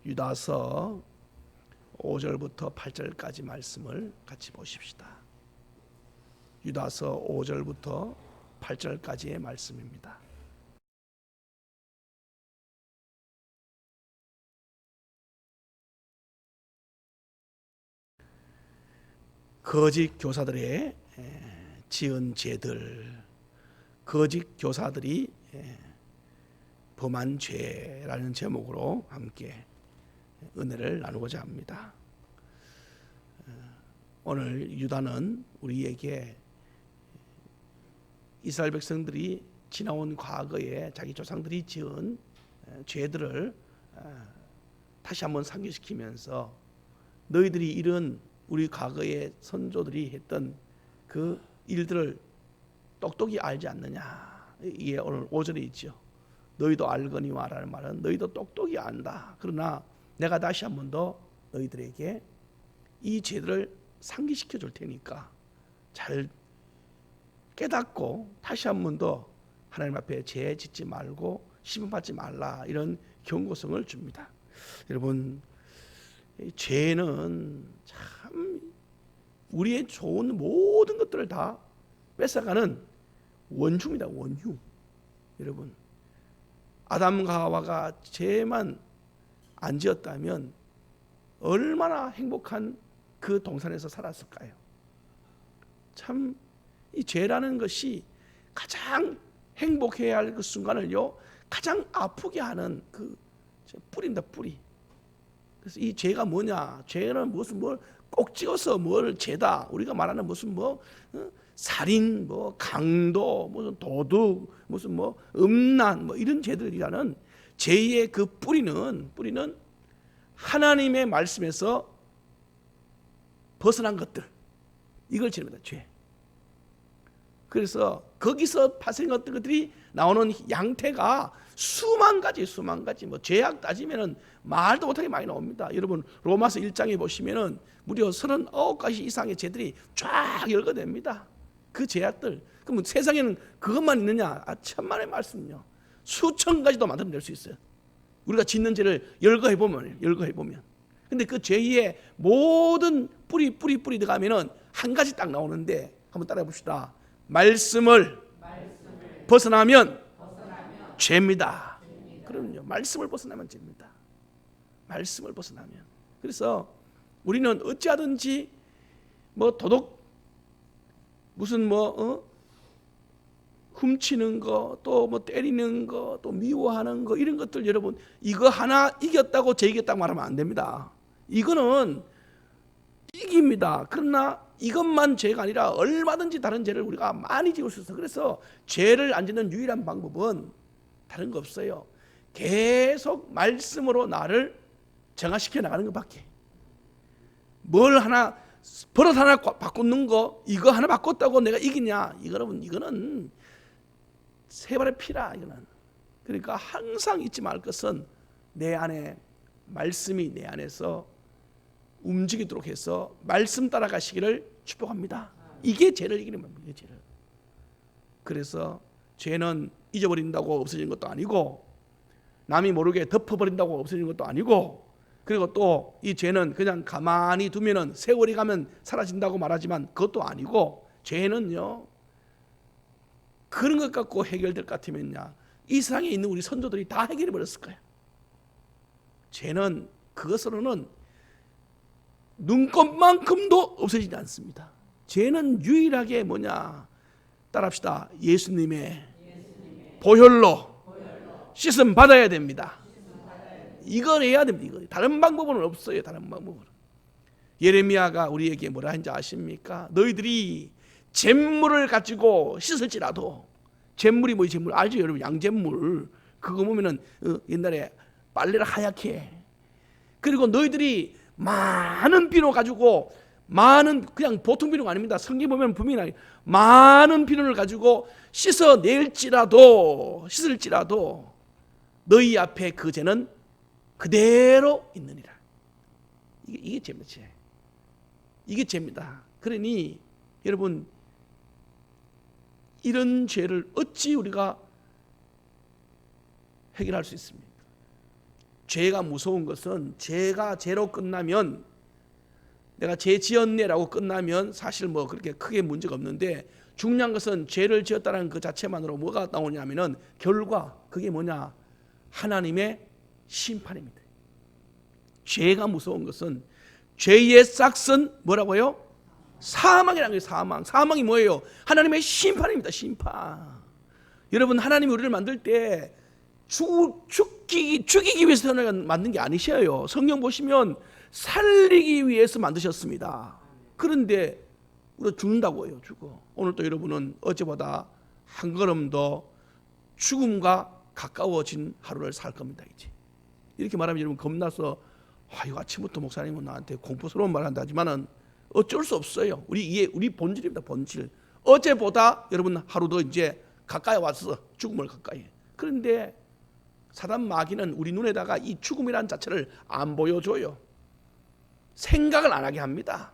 유다서 5절부터 8절까지 말씀을 같이 보십시다. 유다서 5절부터 8절까지의 말씀입니다. 거짓 교사들의 지은 죄들, 거짓 교사들이 범한 죄라는 제목으로 함께 은혜를 나누고자 합니다. 오늘 유다는 우리에게 이스라엘 백성들이 지나온 과거에 자기 조상들이 지은 죄들을 다시 한번 상기시키면서 너희들이 이런 우리 과거의 선조들이 했던 그 일들을 똑똑히 알지 않느냐. 이게 오늘 5절에 있죠. 너희도 알거니와 라는 말은 너희도 똑똑히 안다. 그러나 내가 다시 한 번 더 너희들에게 이 죄들을 상기시켜 줄 테니까 잘 깨닫고 다시 한 번 더 하나님 앞에 죄 짓지 말고 심판받지 말라, 이런 경고성을 줍니다. 여러분, 죄는 참 우리의 좋은 모든 것들을 다 뺏어가는 원흉입니다. 원흉. 여러분, 아담과 하와가 죄만 안 지었다면 얼마나 행복한 그 동산에서 살았을까요? 참 이 죄라는 것이 가장 행복해야 할 그 순간을요, 가장 아프게 하는 그 뿌리입니다. 뿌리. 그래서 이 죄가 뭐냐? 죄는 무슨 뭘 꼭 찍어서 뭘 죄다. 우리가 말하는 무슨 살인, 강도, 무슨 도둑, 무슨 음란, 이런 죄들이라는 죄의 그 뿌리는 하나님의 말씀에서 벗어난 것들, 이걸 지릅니다. 죄. 그래서 거기서 발생했던 것들이 나오는 양태가 수만 가지, 죄악 따지면은 말도 못하게 많이 나옵니다. 여러분, 로마서 1장에 보시면은 무려 39가지 이상의 죄들이 쫙 열거됩니다. 그 죄악들. 그럼 세상에는 그것만 있느냐? 천만의 말씀요. 수천 가지도 만들어낼 수 있어요. 우리가 짓는 죄를 열거해 보면. 근데 그 죄의 모든 뿌리 들어가면은 한 가지 딱 나오는데, 한번 따라해 봅시다. 말씀을 벗어나면 죄입니다. 그럼요. 말씀을 벗어나면 죄입니다. 말씀을 벗어나면. 그래서 우리는 어찌하든지 도둑, 무슨 훔치는 거, 또 때리는 거, 또 미워하는 거, 이런 것들, 여러분, 이거 하나 이겼다고 죄 이겼다고 말하면 안 됩니다. 이거는 이깁니다. 그러나 이것만 죄가 아니라 얼마든지 다른 죄를 우리가 많이 지을 수 있어요. 그래서 죄를 안 짓는 유일한 방법은 다른 거 없어요. 계속 말씀으로 나를 정화시켜 나가는 것밖에. 뭘 하나, 버릇 하나 바꾸는 거, 이거 하나 바꿨다고 내가 이기냐? 이거는 세 발의 피라. 이거는. 그러니까 항상 잊지 말 것은 내 안에 말씀이 내 안에서 움직이도록 해서 말씀 따라가시기를 축복합니다. 이게 죄를 이기는 방법이에요. 죄를. 그래서 죄는 잊어버린다고 없어지는 것도 아니고, 남이 모르게 덮어버린다고 없어지는 것도 아니고, 그리고 또 이 죄는 그냥 가만히 두면은 세월이 가면 사라진다고 말하지만 그것도 아니고, 죄는요, 그런 것 갖고 해결될 것 같으면요, 이 세상에 있는 우리 선조들이 다 해결해 버렸을 거예요. 죄는 그것으로는 눈곱만큼도 없어지지 않습니다. 죄는 유일하게 따라합시다. 예수님의 보혈로 씻음 받아야 됩니다. 이걸 해야 됩니다. 이거. 다른 방법은 없어요. 다른 방법은. 예레미야가 우리에게 뭐라 한지 아십니까? 너희들이 잿물을 가지고 씻을지라도, 잿물이 뭐지? 잿물 알죠, 여러분? 양잿물. 그거 보면은 옛날에 빨래를 하얗게 해. 그리고 너희들이 많은 비누 가지고, 그냥 보통 비누가 아닙니다. 성경 보면 분명히 많은 비누를 가지고 씻을지라도 너희 앞에 그 죄는 그대로 있느니라. 이게 죄입니다. 죄. 이게 죄입니다. 그러니 여러분, 이런 죄를 어찌 우리가 해결할 수 있습니까? 죄가 무서운 것은 죄가 죄로 끝나면 내가 죄 지었네라고 끝나면 사실 뭐 그렇게 크게 문제가 없는데 중요한 것은 죄를 지었다는 그 자체만으로 뭐가 나오냐면은 결과 그게 뭐냐? 하나님의 심판입니다. 죄가 무서운 것은 죄의 싹은 뭐라고요? 사망이라는 거예요. 사망. 사망이 뭐예요? 하나님의 심판입니다. 심판. 여러분 하나님이 우리를 만들 때 죽이기 위해서 만든 게 아니셔요. 성경 보시면 살리기 위해서 만드셨습니다. 그런데 우리가 죽는다고요. 죽어. 오늘 또 여러분은 어제보다 한 걸음 더 죽음과 가까워진 하루를 살 겁니다. 이제 이렇게 말하면 여러분 겁나서 이거 아침부터 목사님은 나한테 공포스러운 말 한다지만은 어쩔 수 없어요. 우리 본질입니다. 본질. 어제보다 여러분 하루 더 이제 가까이 왔어. 죽음을 가까이. 그런데 사단 마귀는 우리 눈에다가 이 죽음이라는 자체를 안 보여줘요. 생각을 안 하게 합니다.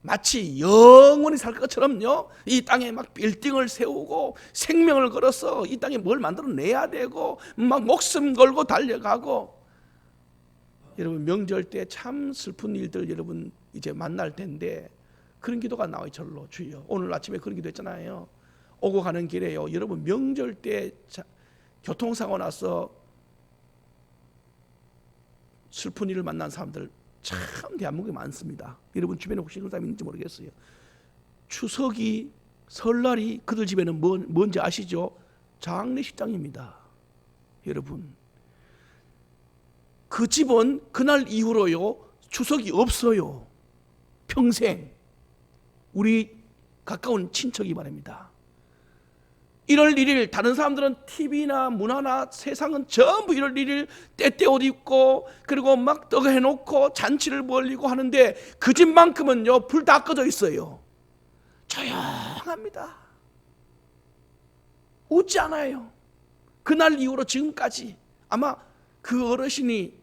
마치 영원히 살 것처럼요. 이 땅에 막 빌딩을 세우고 생명을 걸어서 이 땅에 뭘 만들어내야 되고 막 목숨 걸고 달려가고. 여러분 명절 때 참 슬픈 일들 여러분 이제 만날 텐데 그런 기도가 나와요. 절로 주여. 오늘 아침에 그런 기도 했잖아요. 오고 가는 길에요. 여러분 명절 때 교통사고 나서 슬픈 일을 만난 사람들 참 대한민국에 많습니다. 여러분 주변에 혹시 그런 사람 있는지 모르겠어요. 추석이 설날이 그들 집에는 뭔지 아시죠? 장례식장입니다. 여러분 그 집은 그날 이후로요 추석이 없어요. 평생. 우리 가까운 친척이 말입니다. 1월 1일 다른 사람들은 TV나 문화나 세상은 전부 1월 1일 때때 옷 입고 그리고 막 떡 해놓고 잔치를 벌리고 하는데 그 집만큼은요 불 다 꺼져 있어요. 조용합니다. 웃지 않아요. 그날 이후로 지금까지 아마 그 어르신이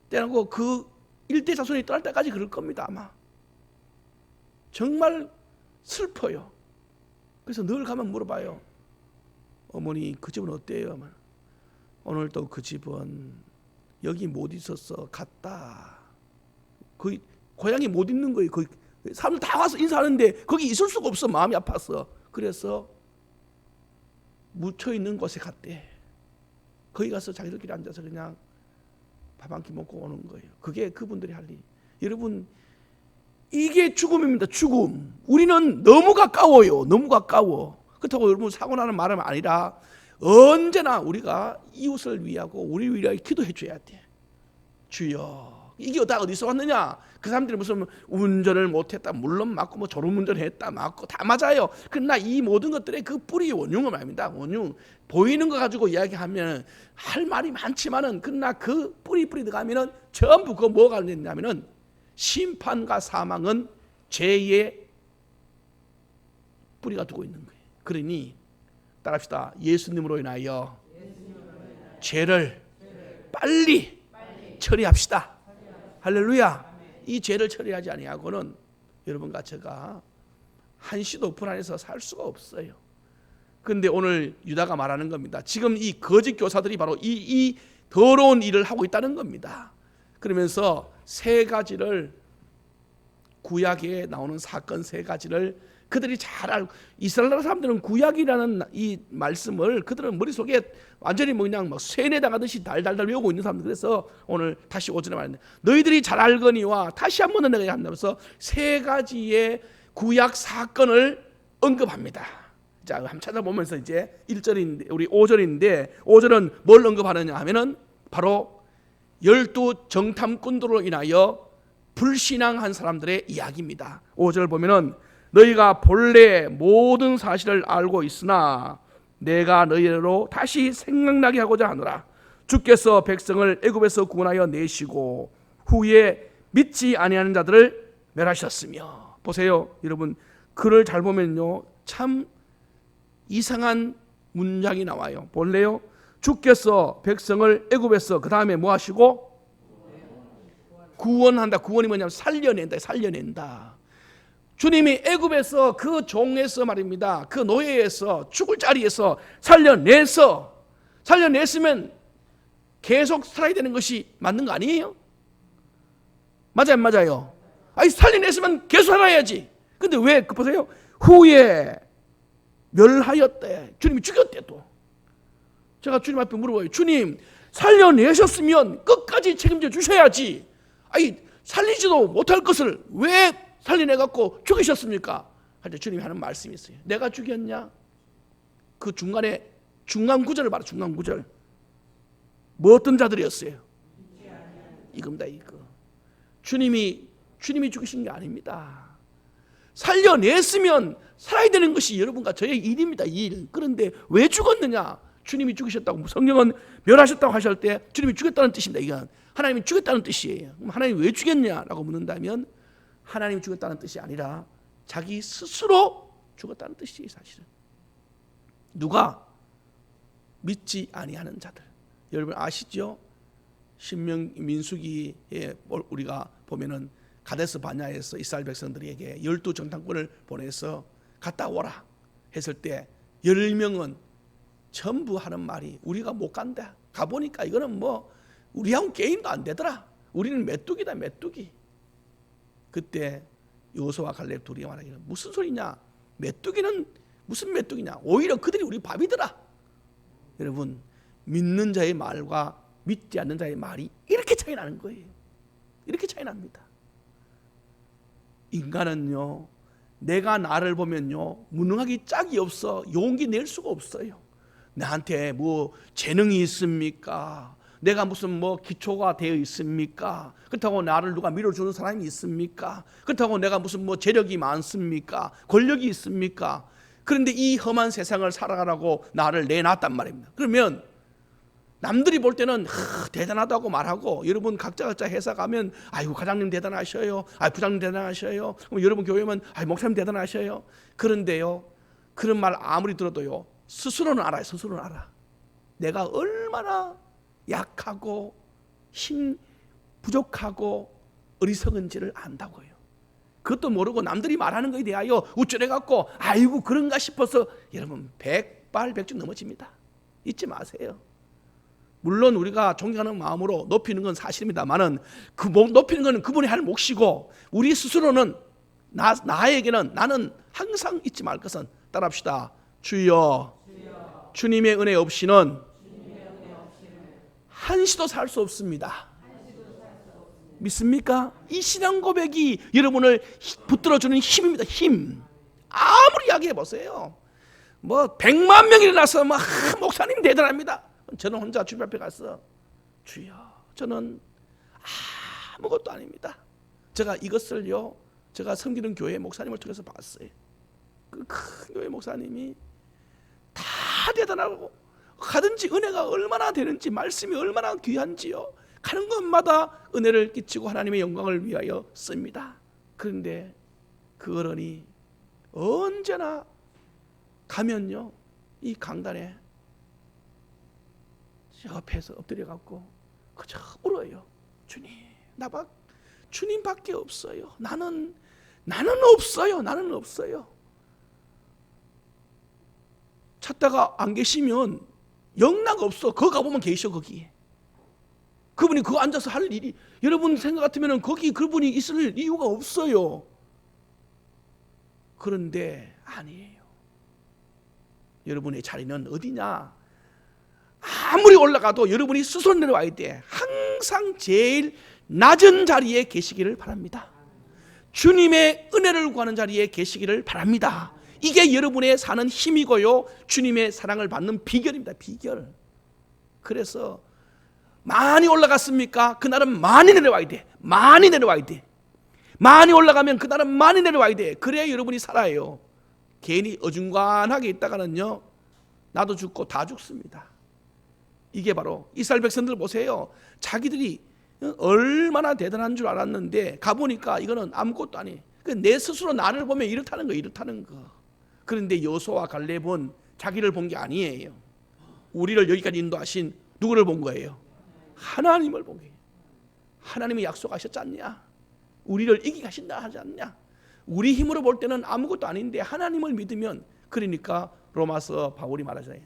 때라고 그 일대 자손이 떠날 때까지 그럴 겁니다. 아마 정말 슬퍼요. 그래서 늘 가면 물어봐요. 어머니 그 집은 어때요? 오늘 또 그 집은 여기 못 있었어. 갔다. 거의 고향에 못 있는 거예요. 거의 사람들 다 와서 인사하는데 거기 있을 수가 없어. 마음이 아파서. 그래서 묻혀 있는 곳에 갔대. 거기 가서 자기들끼리 앉아서 그냥 밥 한 끼 먹고 오는 거예요. 그게 그분들이 할 일. 여러분 이게 죽음입니다. 죽음. 우리는 너무 가까워요. 너무 가까워. 그렇다고 여러분 사고 나는 말은 아니라 언제나 우리가 이웃을 위하고 우리 위하여 기도해 줘야 돼. 주여 이게 다 어디서 왔느냐? 그 사람들이 무슨 운전을 못했다 물론 맞고 뭐 졸음운전했다 맞고 다 맞아요. 그러나 이 모든 것들의 그 뿌리 원흉은 말입니다. 원흉 보이는 거 가지고 이야기하면 할 말이 많지만은 그러나 그 뿌리 들어가면은 전부 그 뭐가 되냐면은 심판과 사망은 죄의 뿌리가 두고 있는 거예요. 그러니 따라합시다. 예수님으로 인하여 죄를 빨리 처리합시다. 할렐루야. 이 죄를 처리하지 아니하고는 여러분과 제가 한시도 불안해서 살 수가 없어요. 그런데 오늘 유다가 말하는 겁니다. 지금 이 거짓 교사들이 바로 이 더러운 일을 하고 있다는 겁니다. 그러면서 세 가지를 구약에 나오는 사건 세 가지를 그들이 잘 알고 이스라엘 나라 사람들은 구약이라는 이 말씀을 그들은 머릿속에 완전히 그냥 막 세뇌당하듯이 달달달 외우고 있는 사람들. 그래서 오늘 다시 오전에 말했는데 너희들이 잘 알거니와 다시 한 번 내가 한다면서 세 가지의 구약 사건을 언급합니다. 자, 한번 찾아보면서 이제 1절인데 우리 5절인데 5절은 뭘 언급하느냐 하면은 바로 12 정탐꾼들로 인하여 불신앙한 사람들의 이야기입니다. 5절 보면은 너희가 본래 모든 사실을 알고 있으나 내가 너희로 다시 생각나게 하고자 하노라. 주께서 백성을 애굽에서 구원하여 내시고 후에 믿지 아니하는 자들을 멸하셨으며. 보세요 여러분, 글을 잘 보면요 참 이상한 문장이 나와요. 본래요 주께서 백성을 애굽에서 그 다음에 뭐 하시고 구원한다. 구원이 뭐냐면 살려낸다. 살려낸다. 주님이 애굽에서 그 종에서 말입니다. 그 노예에서 죽을 자리에서 살려냈으면 계속 살아야 되는 것이 맞는 거 아니에요? 맞아요, 안 맞아요? 아니, 살려냈으면 계속 살아야지. 근데 왜 보세요? 후에 멸하였대. 주님이 죽였대. 또 제가 주님 앞에 물어봐요. 주님, 살려내셨으면 끝까지 책임져 주셔야지. 아니, 살리지도 못할 것을 왜 살려내갖고 죽이셨습니까? 할 때 주님이 하는 말씀이 있어요. 내가 죽였냐? 그 중간에 중간 구절을 봐라. 중간 구절. 뭐 어떤 자들이었어요? 이겁니다. 이거. 주님이 죽이신 게 아닙니다. 살려냈으면 살아야 되는 것이 여러분과 저의 일입니다. 일. 그런데 왜 죽었느냐? 주님이 죽이셨다고, 성경은 멸하셨다고 하실 때 주님이 죽였다는 뜻입니다. 이건 하나님이 죽였다는 뜻이에요. 그럼 하나님이 왜 죽였냐라고 묻는다면 하나님이 죽였다는 뜻이 아니라 자기 스스로 죽었다는 뜻이에요. 사실은 누가? 믿지 아니하는 자들. 여러분 아시죠? 신명 민수기에 우리가 보면은 가데스 바냐에서 이스라엘 백성들에게 12 정탐꾼을 보내서 갔다 오라 했을 때 10명은 전부 하는 말이 우리가 못 간다. 가보니까 이거는 뭐 우리하고 게임도 안 되더라. 우리는 메뚜기다, 메뚜기. 그때 여호수아와 갈렙 둘이 말하기를 무슨 소리냐? 메뚜기는 무슨 메뚜기냐? 오히려 그들이 우리 밥이더라. 여러분, 믿는 자의 말과 믿지 않는 자의 말이 이렇게 차이 나는 거예요. 이렇게 차이 납니다. 인간은요, 내가 나를 보면요, 무능하기 짝이 없어. 용기 낼 수가 없어요. 나한테 뭐 재능이 있습니까? 내가 무슨 뭐 기초가 되어 있습니까? 그렇다고 나를 누가 밀어주는 사람이 있습니까? 그렇다고 내가 무슨 뭐 재력이 많습니까? 권력이 있습니까? 그런데 이 험한 세상을 살아가라고 나를 내놨단 말입니다. 그러면 남들이 볼 때는 대단하다고 말하고, 여러분 각자 회사 가면 아이고 과장님 대단하셔요, 부장님 대단하셔요, 여러분 교회 오면 목사님 대단하셔요. 그런데요, 그런 말 아무리 들어도요, 스스로는 알아요. 스스로는 알아. 내가 얼마나 약하고 힘 부족하고 어리석은지를 안다고요. 그것도 모르고 남들이 말하는 것에 대하여 우쭐해갖고 아이고 그런가 싶어서 여러분 백발백중 넘어집니다. 잊지 마세요. 물론 우리가 존경하는 마음으로 높이는 건 사실입니다만은 그 높이는 건 그분이 할 몫이고, 우리 스스로는 나에게는, 나는 항상 잊지 말 것은 따라합시다. 주여, 주님의 은혜 없이는 한시도 살 수 없습니다. 믿습니까? 이 신앙 고백이 여러분을 붙들어주는 힘입니다. 힘. 아무리 이야기해 보세요. 뭐 100만 명이 일어나서 막 목사님 대단합니다. 저는 혼자 주님 앞에 가서 주여, 저는 아무것도 아닙니다. 제가 이것을요, 제가 섬기는 교회 목사님을 통해서 봤어요. 그 큰 교회 목사님이 다 대단하고 가든지 은혜가 얼마나 되는지, 말씀이 얼마나 귀한지요, 가는 곳마다 은혜를 끼치고 하나님의 영광을 위하여 씁니다. 그런데 그 어른이 언제나 가면요, 이 강단에 옆에서 엎드려 갖고 그저 울어요. 주님, 주님밖에 없어요. 나는 없어요. 나는 없어요. 찾다가 안 계시면 영락 없어. 거기 가보면 계셔. 거기에 그분이 그거 앉아서 할 일이, 여러분 생각 같으면 거기 그분이 있을 이유가 없어요. 그런데 아니에요. 여러분의 자리는 어디냐? 아무리 올라가도 여러분이 스스로 내려와야 돼. 항상 제일 낮은 자리에 계시기를 바랍니다. 주님의 은혜를 구하는 자리에 계시기를 바랍니다. 이게 여러분의 사는 힘이고요, 주님의 사랑을 받는 비결입니다. 비결. 그래서 많이 올라갔습니까? 그날은 많이 내려와야 돼. 많이 내려와야 돼. 많이 올라가면 그날은 많이 내려와야 돼. 그래야 여러분이 살아요. 괜히 어중간하게 있다가는요, 나도 죽고 다 죽습니다. 이게 바로 이스라엘 백성들 보세요. 자기들이 얼마나 대단한 줄 알았는데 가보니까 이거는 아무것도 아니에요. 내 스스로 나를 보면 이렇다는 거, 이렇다는 거. 그런데 여호수아와 갈렙은 자기를 본 게 아니에요. 우리를 여기까지 인도하신 누구를 본 거예요? 하나님을 본 거예요. 하나님이 약속하셨지 않냐? 우리를 이기게 하신다 하지 않냐? 우리 힘으로 볼 때는 아무것도 아닌데 하나님을 믿으면, 그러니까 로마서 바울이 말하잖아요.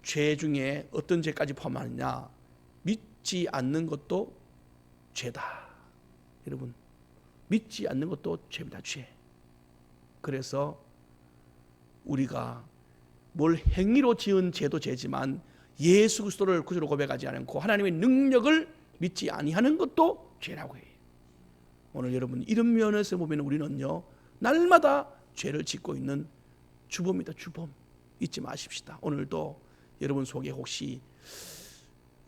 죄 중에 어떤 죄까지 포함하느냐? 믿지 않는 것도 죄다. 여러분, 믿지 않는 것도 죄입니다. 죄. 그래서 우리가 뭘 행위로 지은 죄도 죄지만 예수 그리스도를 구주로 고백하지 않고 하나님의 능력을 믿지 아니하는 것도 죄라고 해요. 오늘 여러분 이런 면에서 보면 우리는요 날마다 죄를 짓고 있는 주범이다. 주범. 잊지 마십시다. 오늘도 여러분 속에 혹시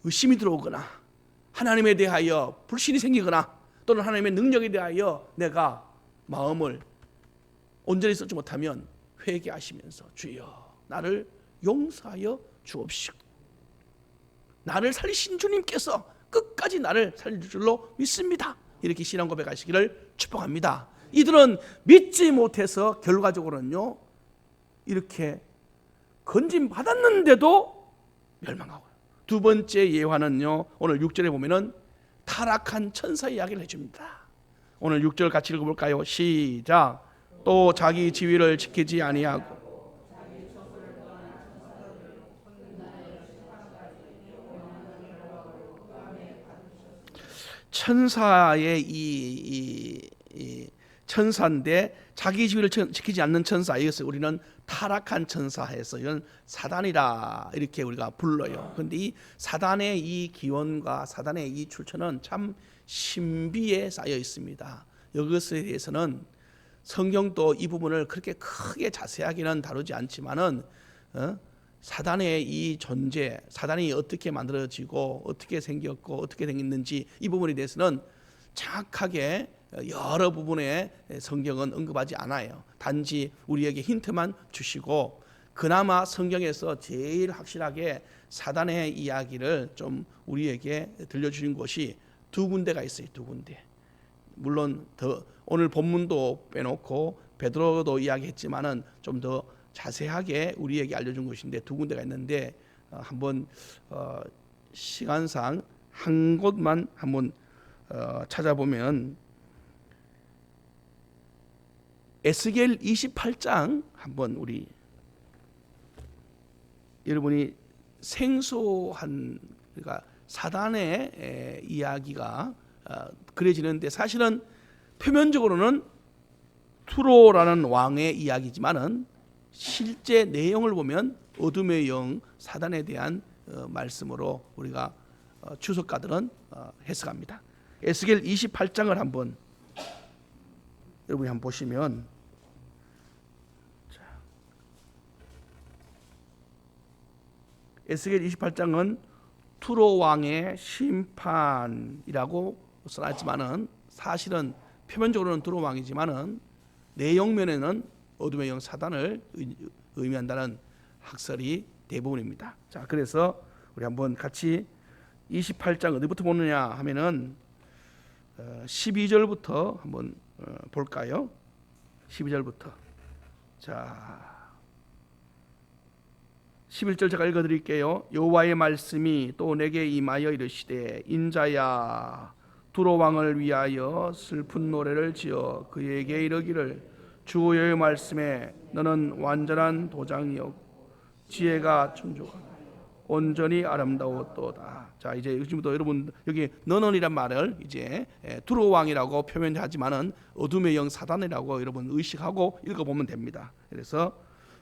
의심이 들어오거나 하나님에 대하여 불신이 생기거나 또는 하나님의 능력에 대하여 내가 마음을 온전히 쓰지 못하면 회개하시면서 주여 나를 용서하여 주옵시고 나를 살리신 주님께서 끝까지 나를 살릴 줄로 믿습니다. 이렇게 신앙 고백하시기를 축복합니다. 이들은 믿지 못해서 결과적으로는요 이렇게 건진 받았는데도 멸망하고요. 두 번째 예화는요 오늘 6절에 보면은 타락한 천사 이야기를 해줍니다. 오늘 6절 같이 읽어볼까요? 시작. 또 자기 지위를 지키지 아니하고 천사의 이 천사인데 자기 지위를 지키지 않는 천사, 이것을 우리는 타락한 천사해서 이건 사단이라 이렇게 우리가 불러요. 그런데 이 사단의 이 기원과 사단의 이 출처는 참 신비에 쌓여 있습니다. 이것에 대해서는 성경도 이 부분을 그렇게 크게 자세하게는 다루지 않지만은 사단의 이 존재, 사단이 어떻게 만들어지고 어떻게 생겼고 어떻게 생겼는지 이 부분에 대해서는 정확하게 여러 부분에 성경은 언급하지 않아요. 단지 우리에게 힌트만 주시고 그나마 성경에서 제일 확실하게 사단의 이야기를 좀 우리에게 들려주신 곳이 두 군데가 있어요. 두 군데. 물론 더 오늘 본문도 빼놓고 베드로도 이야기했지만은 좀 더 자세하게 우리에게 알려준 것인데 두 군데가 있는데 한번 시간상 한 곳만 한번 찾아보면 에스겔 28장 한번 우리 여러분이 생소한 그러니까 사단의 이야기가 그려지는데 사실은 표면적으로는 투로라는 왕의 이야기지만은 실제 내용을 보면 어둠의 영 사단에 대한 말씀으로 우리가 주석가들은 해석합니다. 에스겔 28장을 한번 여러분이 한번 보시면 에스겔 28장은 투로 왕의 심판이라고 써놨지만은 사실은 표면적으로는 투로 왕이지만은 내용면에는 어둠의 영 사단을 의미한다는 학설이 대부분입니다. 자, 그래서 우리 한번 같이 28장 어디부터 보느냐 하면은 12절부터 한번 볼까요? 12절부터. 자, 11절 제가 읽어드릴게요. 여호와의 말씀이 또 내게 임하여 이르시되 인자야 두로 왕을 위하여 슬픈 노래를 지어 그에게 이르기를 주 여호와의 말씀에 너는 완전한 도장이요 지혜가 충족하고 온전히 아름다웠도다. 자, 이제 지금부터 여러분 여기 너는이란 말을 이제 두로 왕이라고 표현하지만은 어둠의 영 사단이라고 여러분 의식하고 읽어보면 됩니다. 그래서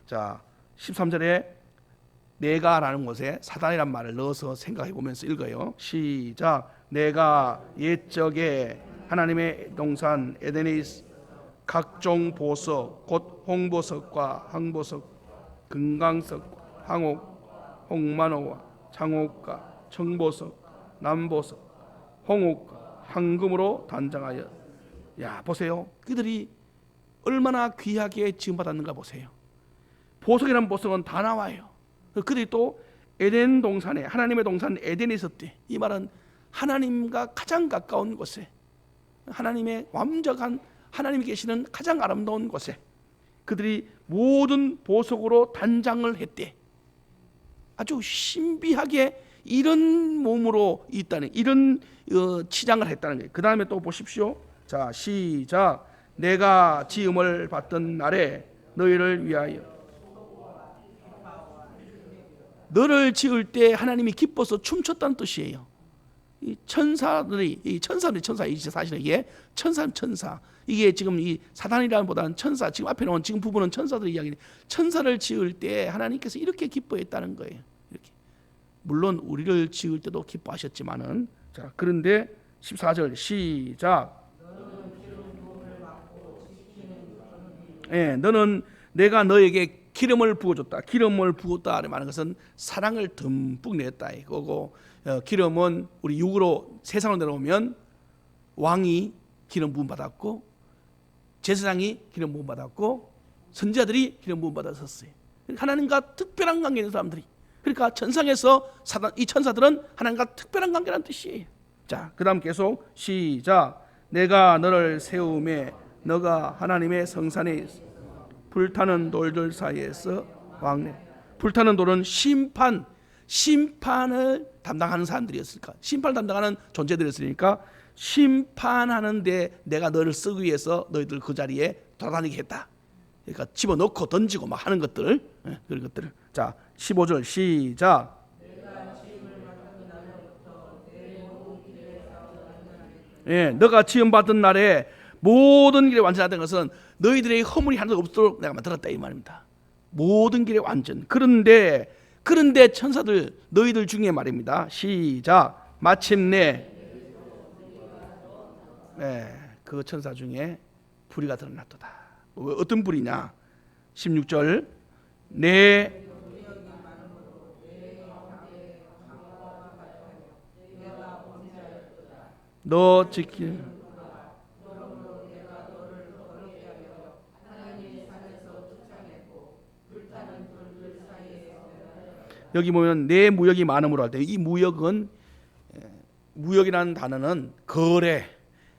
자 13절에 내가라는 곳에 사단이란 말을 넣어서 생각해 보면서 읽어요. 시작. 내가 옛적에 하나님의 동산 에덴에 각종 보석 곧 홍보석과 항보석 금강석 항옥 홍만호와 장옥과 청보석 남보석 홍옥과 황금으로 단장하여 야 보세요. 그들이 얼마나 귀하게 지음받았는가 보세요. 보석이라는 보석은 다 나와요. 그들이 또 에덴 동산에 하나님의 동산 에덴에 있었대. 이 말은 하나님과 가장 가까운 곳에 하나님의 완벽한 하나님이 계시는 가장 아름다운 곳에 그들이 모든 보석으로 단장을 했대. 아주 신비하게 이런 몸으로 있다는 이런 치장을 했다는 거예요. 그 다음에 또 보십시오. 자 시작. 내가 지음을 받던 날에 너희를 위하여 너를 지을 때 하나님이 기뻐서 춤췄다는 뜻이에요. 이 천사들이 사실은 이게 천사 이게 지금 이 사단이라는 보다는 천사, 지금 앞에 나온 지금 부분은 천사들의 이야기니 천사를 지을 때 하나님께서 이렇게 기뻐했다는 거예요. 이렇게. 물론 우리를 지을 때도 기뻐하셨지만은, 자, 그런데 14절 시작. 예, 너는 내가 너에게 기름을 부어줬다. 기름을 부었다 말하는 것은 사랑을 듬뿍 냈다 이거고, 기름은 우리 육으로 세상으로 내려오면 왕이 기름 부음 받았고, 제사장이 기름 부음 받았고, 선지자들이 기름 부음 받았었어요. 하나님과 특별한 관계 있는 사람들이. 그러니까 천상에서 이 천사들은 하나님과 특별한 관계라는 뜻이에요. 자, 그다음 계속 시작. 내가 너를 세우매 너가 하나님의 성산에 있어 불타는 돌들 사이에서 왕래. 불타는 돌은 심판을 담당하는 사람들이었을까? 심판을 담당하는 존재들이었으니까 심판하는데 내가 너를 쓰기 위해서 너희들 그 자리에 돌아다니게 했다. 그러니까 집어넣고 던지고 막 하는 것들, 그런 것들을. 자, 15절 시작. 예, 너가 지음 받은 날에 모든 길에 완전하던 것은 너희들의 허물이 하나도 없도록 내가 만들었다 이 말입니다. 모든 길에 완전. 그런데 천사들 너희들 중에 말입니다. 시작. 마침내 그 천사 중에 불의가 드러났도다. 어떤 불이냐? 16절 너 지킬 여기 보면 내 무역이 많음으로 할 때 이 무역이라는 단어는 거래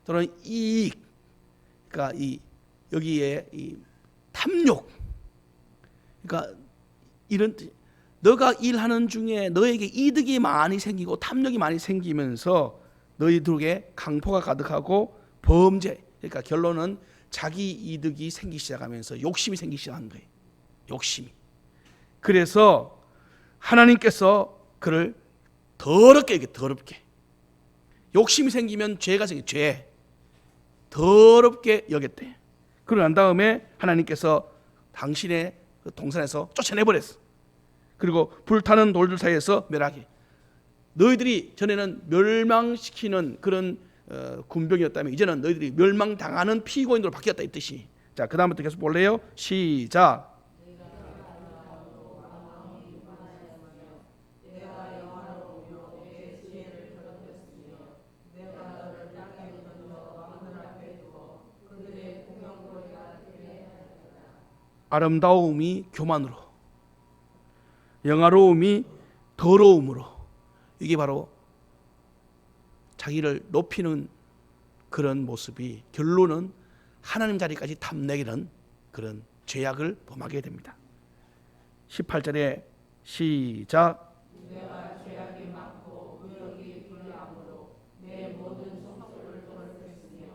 또는 이익, 그러니까 여기에 이 탐욕, 그러니까 이런 너가 일하는 중에 너에게 이득이 많이 생기고 탐욕이 많이 생기면서 너희들에게 강포가 가득하고 범죄, 그러니까 결론은 자기 이득이 생기기 시작하면서 욕심이 생기기 시작한 거예요. 욕심이. 그래서 하나님께서 그를 더럽게 욕심이 생기면 죄가 생겨. 죄 더럽게 여겼대. 그러고 난 다음에 하나님께서 당신의 그 동산에서 쫓아내버렸어. 그리고 불타는 돌들 사이에서 멸하게. 너희들이 전에는 멸망시키는 그런 군병이었다면 이제는 너희들이 멸망당하는 피고인으로 바뀌었다 이 뜻이. 자, 그 다음부터 계속 볼래요? 시작. 아름다움이 교만으로, 영화로움이 더러움으로. 이게 바로 자기를 높이는 그런 모습이 결론은 하나님 자리까지 탐내기는 그런 죄악을 범하게 됩니다. 18절에 시작. 내가 죄악이 많고 의욕이 불량으로 내 모든 성소를 더럽혔으며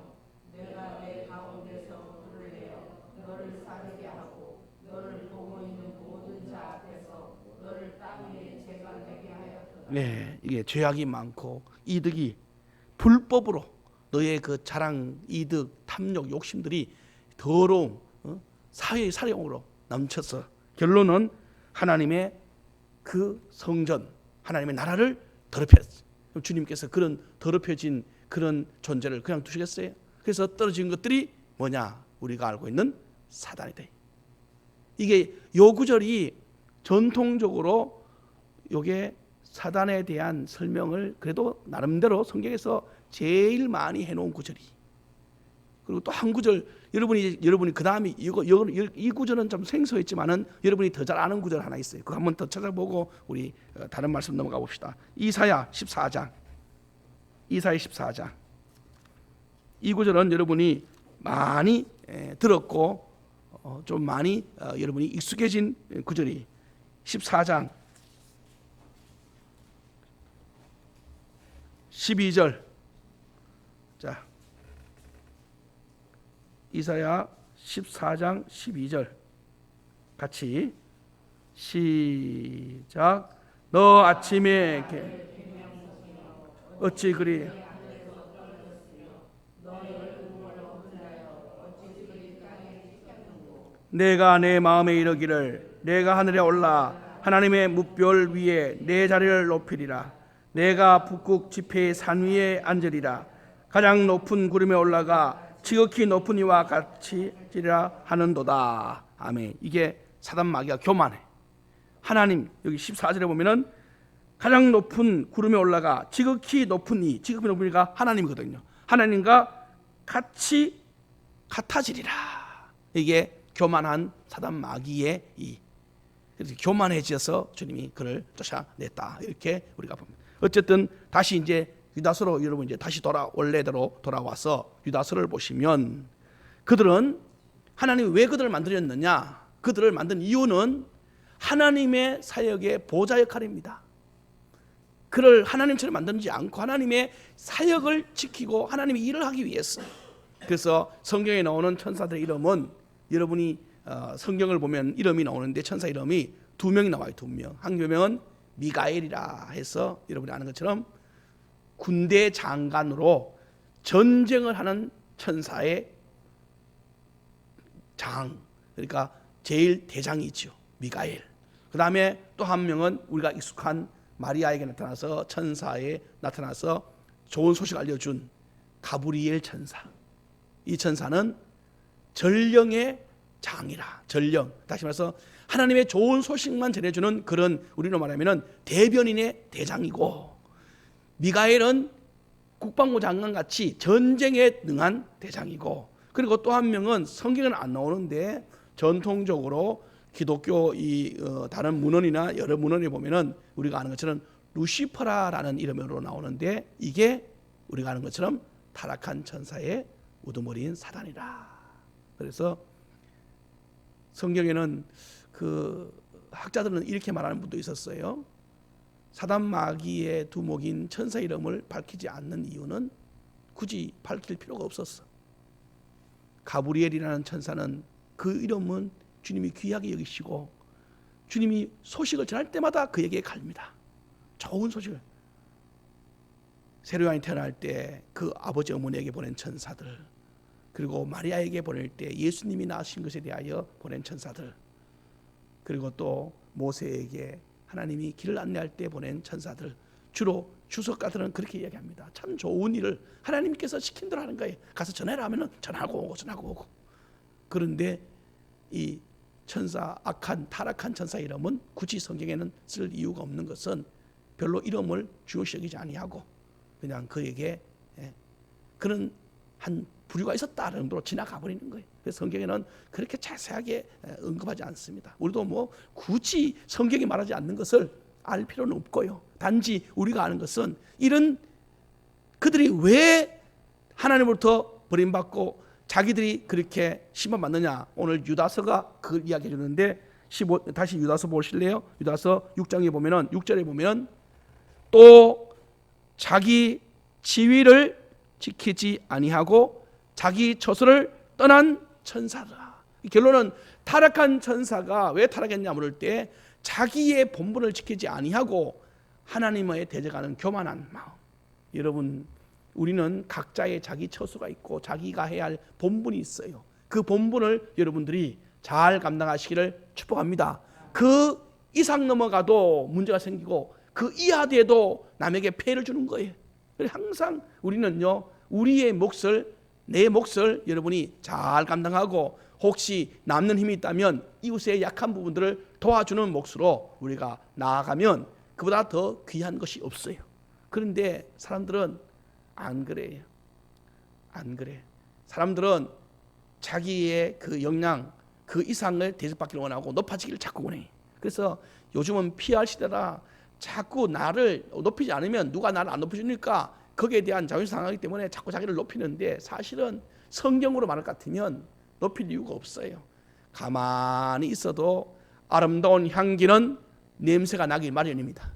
내가 내 가운데서 불을 내어 너를 사르게 하고 너를 보고 있는 모든 자 앞에서 너를 땅 위에 재가 되게 하였다. 네, 이게 죄악이 많고 이득이 불법으로 너의 그 자랑, 이득, 탐욕, 욕심들이 더러움, 사회의 사령으로 넘쳐서 결론은 하나님의 그 성전, 하나님의 나라를 더럽혔어요. 주님께서 그런 더럽혀진 그런 존재를 그냥 두시겠어요? 그래서 떨어진 것들이 뭐냐? 우리가 알고 있는 사단이다. 이게 요 구절이 전통적으로 요게 사단에 대한 설명을 그래도 나름대로 성경에서 제일 많이 해놓은 구절이. 그리고 또 한 구절 여러분이 그 다음에 이 구절은 좀 생소했지만은 여러분이 더 잘 아는 구절 하나 있어요. 그거 한번 더 찾아보고 우리 다른 말씀 넘어가 봅시다. 이사야 14장. 이 구절은 여러분이 많이 들었고 좀 많이 여러분이 익숙해진 구절이 14장 12절. 자, 이사야 14장 12절 같이 시작. 너 아침에 어찌 그리 내가 내 마음에 이르기를 내가 하늘에 올라 하나님의 뭇별 위에 내 자리를 높이리라. 내가 북극 지폐의 산 위에 앉으리라. 가장 높은 구름에 올라가 지극히 높은 이와 같이리라 하는도다. 아멘. 이게 사단 마귀가 교만해. 하나님, 여기 14절에 보면은 가장 높은 구름에 올라가 지극히 높은 이, 지극히 높은 이가 하나님이거든요. 하나님과 같이 같아지리라. 이게 교만한 사단 마귀의 이. 그래서 교만해져서 주님이 그를 쫓아냈다. 이렇게 우리가 봅니다. 어쨌든 다시 이제 유다서로 여러분 이제 다시 원래대로 돌아와서 유다서를 보시면 그들은 하나님이 왜 그들을 만들었느냐? 그들을 만든 이유는 하나님의 사역의 보좌 역할입니다. 그를 하나님처럼 만들지 않고 하나님의 사역을 지키고 하나님의 일을 하기 위해서. 그래서 성경에 나오는 천사들의 이름은 여러분이 성경을 보면 이름이 나오는데 천사 이름이 2명이 나와요. 2명. 한 명은 미가엘이라 해서 여러분이 아는 것처럼 군대 장관으로 전쟁을 하는 천사의 장, 그러니까 제일 대장이죠. 미가엘. 그 다음에 또 한 명은 우리가 익숙한 마리아에게 나타나서 천사에 나타나서 좋은 소식 알려준 가브리엘 천사. 이 천사는 전령의 장이라. 전령. 다시 말해서 하나님의 좋은 소식만 전해주는 그런, 우리로 말하면 대변인의 대장이고, 미가엘은 국방부 장관 같이 전쟁에 능한 대장이고, 그리고 또 한 명은 성경은 안 나오는데 전통적으로 기독교 다른 문헌이나 여러 문헌에 보면은 우리가 아는 것처럼 루시퍼라라는 이름으로 나오는데, 이게 우리가 아는 것처럼 타락한 천사의 우두머리인 사단이라. 그래서 성경에는 그 학자들은 이렇게 말하는 분도 있었어요. 사단 마귀의 두목인 천사 이름을 밝히지 않는 이유는 굳이 밝힐 필요가 없었어. 가브리엘이라는 천사는 그 이름은 주님이 귀하게 여기시고 주님이 소식을 전할 때마다 그에게 갑니다. 좋은 소식을. 세례요한이 태어날 때 그 아버지 어머니에게 보낸 천사들, 그리고 마리아에게 보낼 때 예수님이 낳으신 것에 대하여 보낸 천사들, 그리고 또 모세에게 하나님이 길을 안내할 때 보낸 천사들, 주로 주석가들은 그렇게 이야기합니다. 참 좋은 일을 하나님께서 시킨 대로 하는 거예요. 가서 전해라 하면은 전하고 오고. 그런데 이 천사, 악한 타락한 천사 이름은 굳이 성경에는 쓸 이유가 없는 것은 별로 이름을 중요시 여기지 아니하고 그냥 그에게 그런 한 부류가 있었다 정도로 지나가 버리는 거예요. 그래서 성경에는 그렇게 자세하게 언급하지 않습니다. 우리도 뭐 굳이 성경이 말하지 않는 것을 알 필요는 없고요. 단지 우리가 아는 것은 이런 그들이 왜 하나님으로부터 버림받고 자기들이 그렇게 심판받느냐. 오늘 유다서가 그 이야기해 주는데 다시 유다서 보실래요? 유다서 6장에 보면은 6절에 보면 또 자기 지위를 지키지 아니하고 자기 처소를 떠난 천사라. 결론은 타락한 천사가 왜 타락했냐 물을 때 자기의 본분을 지키지 아니하고 하나님의 대적하는 교만한 마음. 여러분, 우리는 각자의 자기 처소가 있고 자기가 해야 할 본분이 있어요. 그 본분을 여러분들이 잘 감당하시기를 축복합니다. 그 이상 넘어가도 문제가 생기고 그 이하돼도 남에게 피해를 주는 거예요. 항상 우리는요, 우리의 몫을, 내 몫을 여러분이 잘 감당하고 혹시 남는 힘이 있다면 이웃의 약한 부분들을 도와주는 몫으로 우리가 나아가면 그보다 더 귀한 것이 없어요. 그런데 사람들은 안 그래요. 안 그래. 사람들은 자기의 그 역량, 그 이상을 대접받기를 원하고 높아지기를 자꾸 원해. 그래서 요즘은 PR 시대라 자꾸 나를 높이지 않으면 누가 나를 안 높여주니까 거기에 대한 자존심 상하기 때문에 자꾸 자기를 높이는데, 사실은 성경으로 말할 것 같으면 높일 이유가 없어요. 가만히 있어도 아름다운 향기는 냄새가 나기 마련입니다.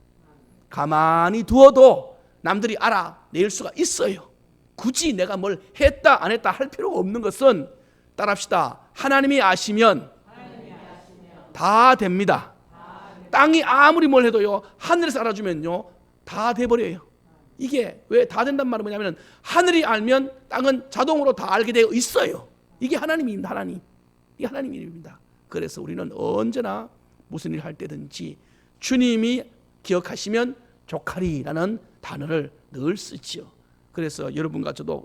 가만히 두어도 남들이 알아낼 수가 있어요. 굳이 내가 뭘 했다 안 했다 할 필요가 없는 것은, 따라합시다, 하나님이 아시면 다 됩니다. 땅이 아무리 뭘 해도요, 하늘에서 알아주면요 다 돼버려요. 이게 왜 다 된단 말은 뭐냐면, 하늘이 알면 땅은 자동으로 다 알게 되어 있어요. 이게 하나님입니다. 하나님. 이게 하나님의 일입니다. 그래서 우리는 언제나 무슨 일 할 때든지 주님이 기억하시면 족하리라는 단어를 늘 쓰지요. 그래서 여러분과 저도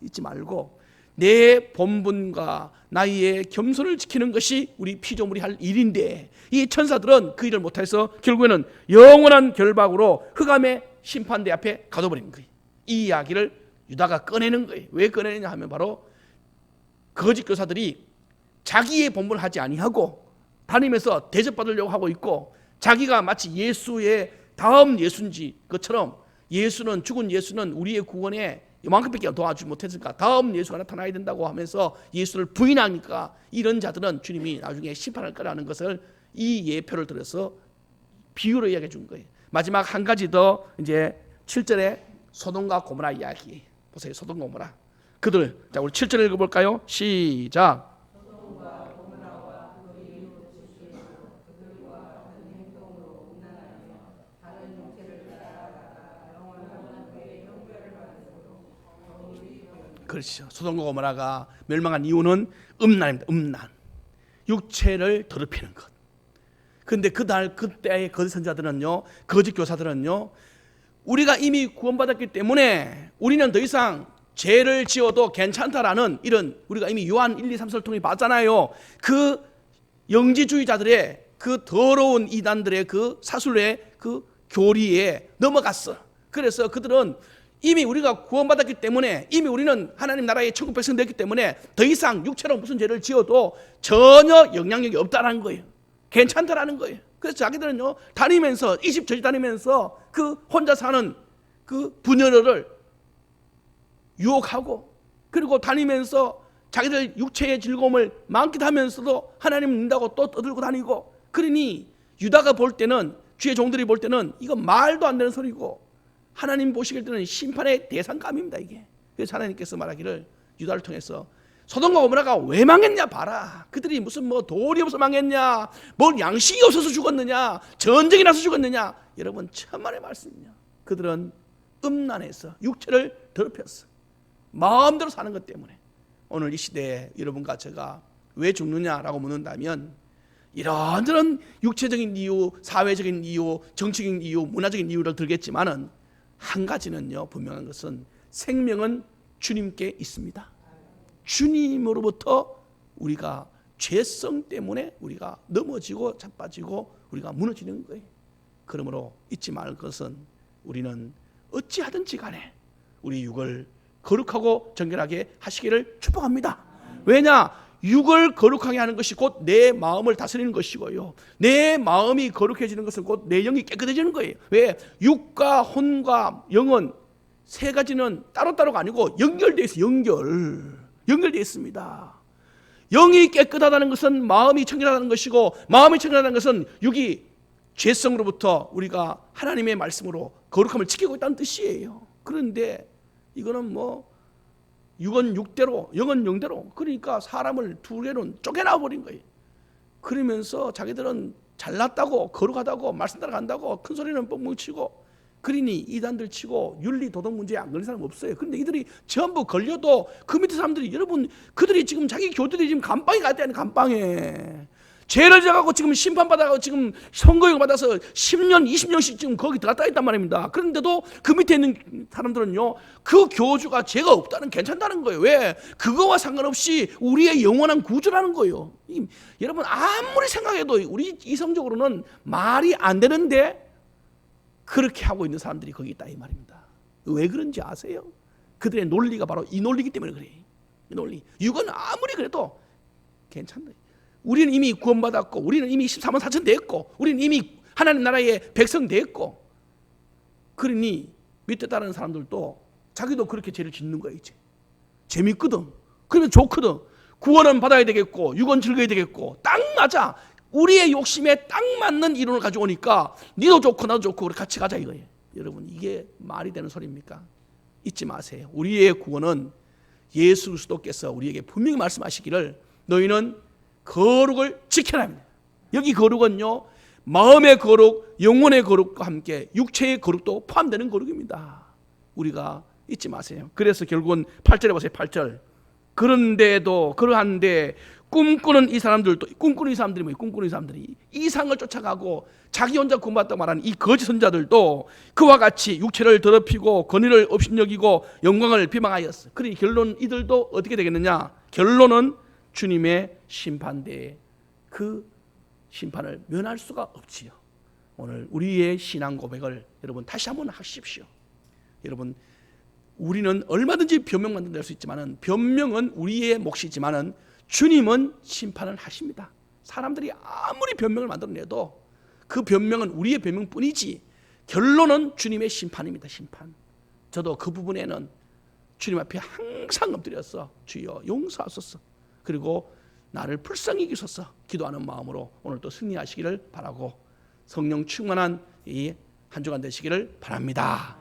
잊지 말고 내 본분과 나의 겸손을 지키는 것이 우리 피조물이 할 일인데, 이 천사들은 그 일을 못해서 결국에는 영원한 결박으로 흑암의 심판대 앞에 가둬버리는 거예요. 이 이야기를 유다가 꺼내는 거예요. 왜 꺼내느냐 하면 바로 거짓 교사들이 자기의 본분을 하지 아니하고 다니면서 대접받으려고 하고 있고, 자기가 마치 예수의 다음 예수인지 것처럼, 예수는, 죽은 예수는 우리의 구원에 이만큼밖에 도와주지 못했으니까 다음 예수가 나타나야 된다고 하면서 예수를 부인하니까, 이런 자들은 주님이 나중에 심판할 거라는 것을 이 예표를 들어서 비유로 이야기해 준 거예요. 마지막 한 가지 더, 이제 7절에 소돔과 고모라 이야기 보세요. 소돔과 고모라 그들. 자, 우리 7절 읽어볼까요? 시작. 그렇죠. 소돔과 고모라가 멸망한 이유는 음란입니다. 음란. 육체를 더럽히는 것. 그런데 그때의 거짓 선자들은요, 거짓 교사들은요, 우리가 이미 구원받았기 때문에 우리는 더 이상 죄를 지어도 괜찮다라는, 이런, 우리가 이미 요한 1, 2, 3서를 통해 봤잖아요. 그 영지주의자들의 그 더러운 이단들의 그 사술의 그 교리에 넘어갔어. 그래서 그들은 이미 우리가 구원받았기 때문에, 이미 우리는 하나님 나라의 천국 백성 됐기 때문에 더 이상 육체로 무슨 죄를 지어도 전혀 영향력이 없다는 거예요. 괜찮다라는 거예요. 그래서 자기들은요, 다니면서, 이 집 저 집 다니면서 그 혼자 사는 그 부녀를 유혹하고, 그리고 다니면서 자기들 육체의 즐거움을 만끽하면서도 하나님 믿는다고 또 떠들고 다니고. 그러니 유다가 볼 때는, 주의 종들이 볼 때는 이거 말도 안 되는 소리고, 하나님 보시길 때는 심판의 대상감입니다, 이게. 그래서 하나님께서 말하기를 유다를 통해서 소돔과 고모라가 왜 망했냐 봐라. 그들이 무슨 뭐 돌이 없어 망했냐, 뭘 양식이 없어서 죽었느냐, 전쟁이 나서 죽었느냐. 여러분, 천만의 말씀이냐. 그들은 음란해서 육체를 더럽혔어. 마음대로 사는 것 때문에. 오늘 이 시대에 여러분과 제가 왜 죽느냐라고 묻는다면, 이런저런 육체적인 이유, 사회적인 이유, 정치적인 이유, 문화적인 이유를 들겠지만은, 한 가지는요, 분명한 것은 생명은 주님께 있습니다. 주님으로부터 우리가 죄성 때문에 우리가 넘어지고 자빠지고 우리가 무너지는 거예요. 그러므로 잊지 말 것은, 우리는 어찌하든지 간에 우리 육을 거룩하고 정결하게 하시기를 축복합니다. 왜냐? 육을 거룩하게 하는 것이 곧 내 마음을 다스리는 것이고요, 내 마음이 거룩해지는 것은 곧 내 영이 깨끗해지는 거예요. 왜? 육과 혼과 영은 세 가지는 따로따로가 아니고 연결되어 있어요. 연결되어 있습니다. 영이 깨끗하다는 것은 마음이 청결하다는 것이고, 마음이 청결하다는 것은 육이 죄성으로부터 우리가 하나님의 말씀으로 거룩함을 지키고 있다는 뜻이에요. 그런데 이거는 뭐 육은 육대로, 영은 영대로, 그러니까 사람을 두 개로 쪼개놔 버린 거예요. 그러면서 자기들은 잘났다고, 거룩하다고, 말씀 따라간다고 큰 소리는 뻥뻥 치고, 그러니 이단들 치고 윤리 도덕 문제에 안 걸린 사람 없어요. 그런데 이들이 전부 걸려도 그 밑에 사람들이, 여러분, 그들이 지금 자기 교들이 지금 감방에 갈 때는 감방에 죄를 져가고 지금 심판받아가고 지금 선고형 받아서 10년 20년씩 지금 거기 들어갔다 있단 말입니다. 그런데도 그 밑에 있는 사람들은요, 그 교주가 죄가 없다는, 괜찮다는 거예요. 왜? 그거와 상관없이 우리의 영원한 구주라는 거예요. 여러분, 아무리 생각해도 우리 이성적으로는 말이 안 되는데 그렇게 하고 있는 사람들이 거기 있다 이 말입니다. 왜 그런지 아세요? 그들의 논리가 바로 이 논리이기 때문에 그래요. 이 논리. 육은 아무리 그래도 괜찮다. 우리는 이미 구원받았고, 우리는 이미 14만 4천 됐고, 우리는 이미 하나님 나라의 백성 됐고, 그러니 밑에 따르는 사람들도 자기도 그렇게 죄를 짓는 거야. 이제 재밌거든. 그러면 좋거든. 구원은 받아야 되겠고, 육은 즐겨야 되겠고, 딱 맞아. 우리의 욕심에 딱 맞는 이론을 가져오니까 니도 좋고 나도 좋고 우리 같이 가자 이거예요. 여러분, 이게 말이 되는 소리입니까? 잊지 마세요. 우리의 구원은 예수 그리스도께서 우리에게 분명히 말씀하시기를 너희는 거룩을 지켜라 합니다. 여기 거룩은요, 마음의 거룩, 영혼의 거룩과 함께 육체의 거룩도 포함되는 거룩입니다. 우리가 잊지 마세요. 그래서 결국은 8절에 보세요. 8절. 그런데도 그러한데 꿈꾸는 이 사람들도, 꿈꾸는 이 사람들이 뭐예요? 꿈꾸는 이 사람들이 이상을 쫓아가고 자기 혼자 구원받다고 말하는 이 거짓 선자들도 그와 같이 육체를 더럽히고 권위를 업신여기고 영광을 비방하였어. 그러니 결론, 이들도 어떻게 되겠느냐? 결론은 주님의 심판대에 그 심판을 면할 수가 없지요. 오늘 우리의 신앙 고백을 여러분 다시 한번 하십시오. 여러분, 우리는 얼마든지 변명 만들어낼 수 있지만은, 변명은 우리의 몫이지만은 주님은 심판을 하십니다. 사람들이 아무리 변명을 만들어내도 그 변명은 우리의 변명뿐이지 결론은 주님의 심판입니다. 심판. 저도 그 부분에는 주님 앞에 항상 엎드려서 주여 용서하소서, 그리고 나를 불쌍히 여기소서 기도하는 마음으로 오늘 또 승리하시기를 바라고 성령 충만한 이 한 주간 되시기를 바랍니다.